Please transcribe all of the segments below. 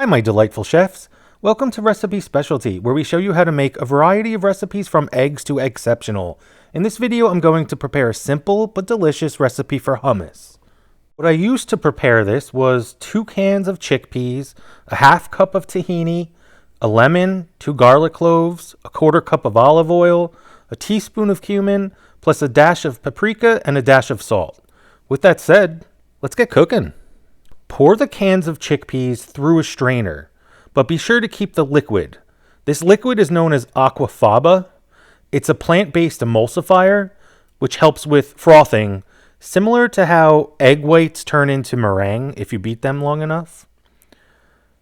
my delightful chefs. Welcome to Recipe Specialty, where we show you how to make a variety of recipes from eggs to eggceptional. In this video, I'm going to prepare a simple but delicious recipe for hummus. What I used to prepare this was 2 cans of chickpeas, a half cup of tahini, a lemon, 2 garlic cloves, a 1/4 cup of olive oil, a teaspoon of cumin, plus a dash of paprika and a dash of salt. With that said, let's get cooking. Pour the cans of chickpeas through a strainer, but be sure to keep the liquid. This liquid is known as aquafaba. It's a plant-based emulsifier, which helps with frothing, similar to how egg whites turn into meringue if you beat them long enough.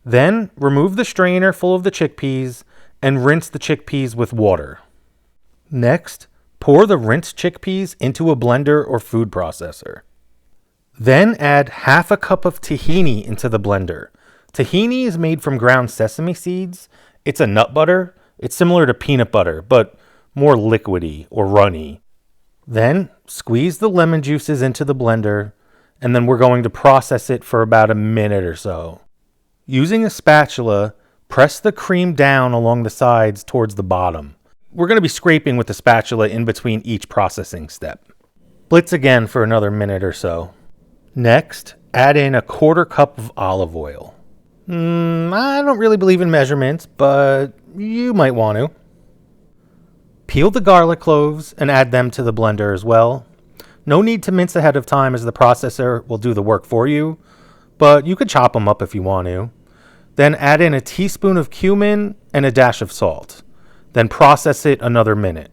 Then remove the strainer full of the chickpeas and rinse the chickpeas with water. Next, pour the rinsed chickpeas into a blender or food processor. Then add half a cup of tahini into the blender. Tahini is made from ground sesame seeds. It's a nut butter. It's similar to peanut butter, but more liquidy or runny. Then squeeze the lemon juices into the blender, and then we're going to process it for about a minute or so. Using a spatula, press the cream down along the sides towards the bottom. We're going to be scraping with the spatula in between each processing step. Blitz again for another minute or so. Next, add in a 1/4 cup of olive oil. I don't really believe in measurements, but you might want to. Peel the garlic cloves and add them to the blender as well. No need to mince ahead of time, as the processor will do the work for you, but you could chop them up if you want to. Then add in a teaspoon of cumin and a dash of salt. Then process it another minute.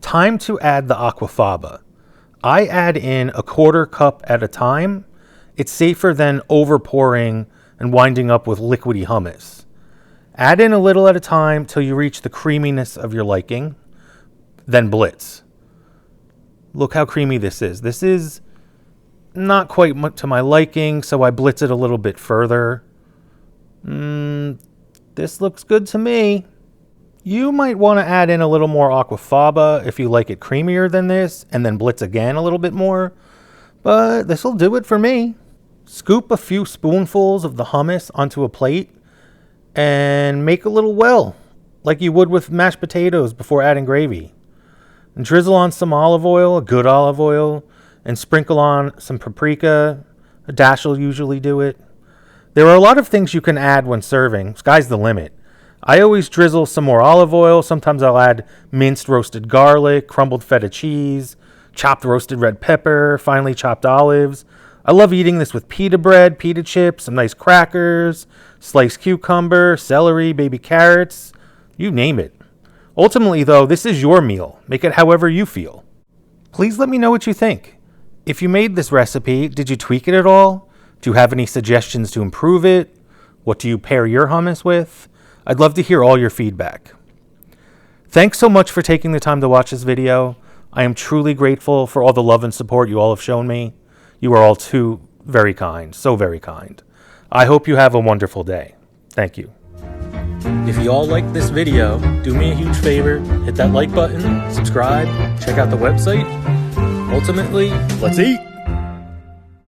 Time to add the aquafaba. I add in a 1/4 cup at a time. It's safer than overpouring and winding up with liquidy hummus. Add in a little at a time till you reach the creaminess of your liking. Then blitz. Look how creamy this is. This is not quite to my liking, so I blitz it a little bit further. This looks good to me. You might want to add in a little more aquafaba if you like it creamier than this, and then blitz again a little bit more, but this will do it for me. Scoop a few spoonfuls of the hummus onto a plate and make a little well, like you would with mashed potatoes before adding gravy. And drizzle on some olive oil, a good olive oil, and sprinkle on some paprika. A dash will usually do it. There are a lot of things you can add when serving. Sky's the limit. I always drizzle some more olive oil. Sometimes I'll add minced roasted garlic, crumbled feta cheese, chopped roasted red pepper, finely chopped olives. I love eating this with pita bread, pita chips, some nice crackers, sliced cucumber, celery, baby carrots, you name it. Ultimately, though, this is your meal. Make it however you feel. Please let me know what you think. If you made this recipe, did you tweak it at all? Do you have any suggestions to improve it? What do you pair your hummus with? I'd love to hear all your feedback. Thanks so much for taking the time to watch this video. I am truly grateful for all the love and support you all have shown me. You are all too very kind, so very kind. I hope you have a wonderful day. Thank you. If you all liked this video, do me a huge favor, hit that like button, subscribe, check out the website. Ultimately, let's eat!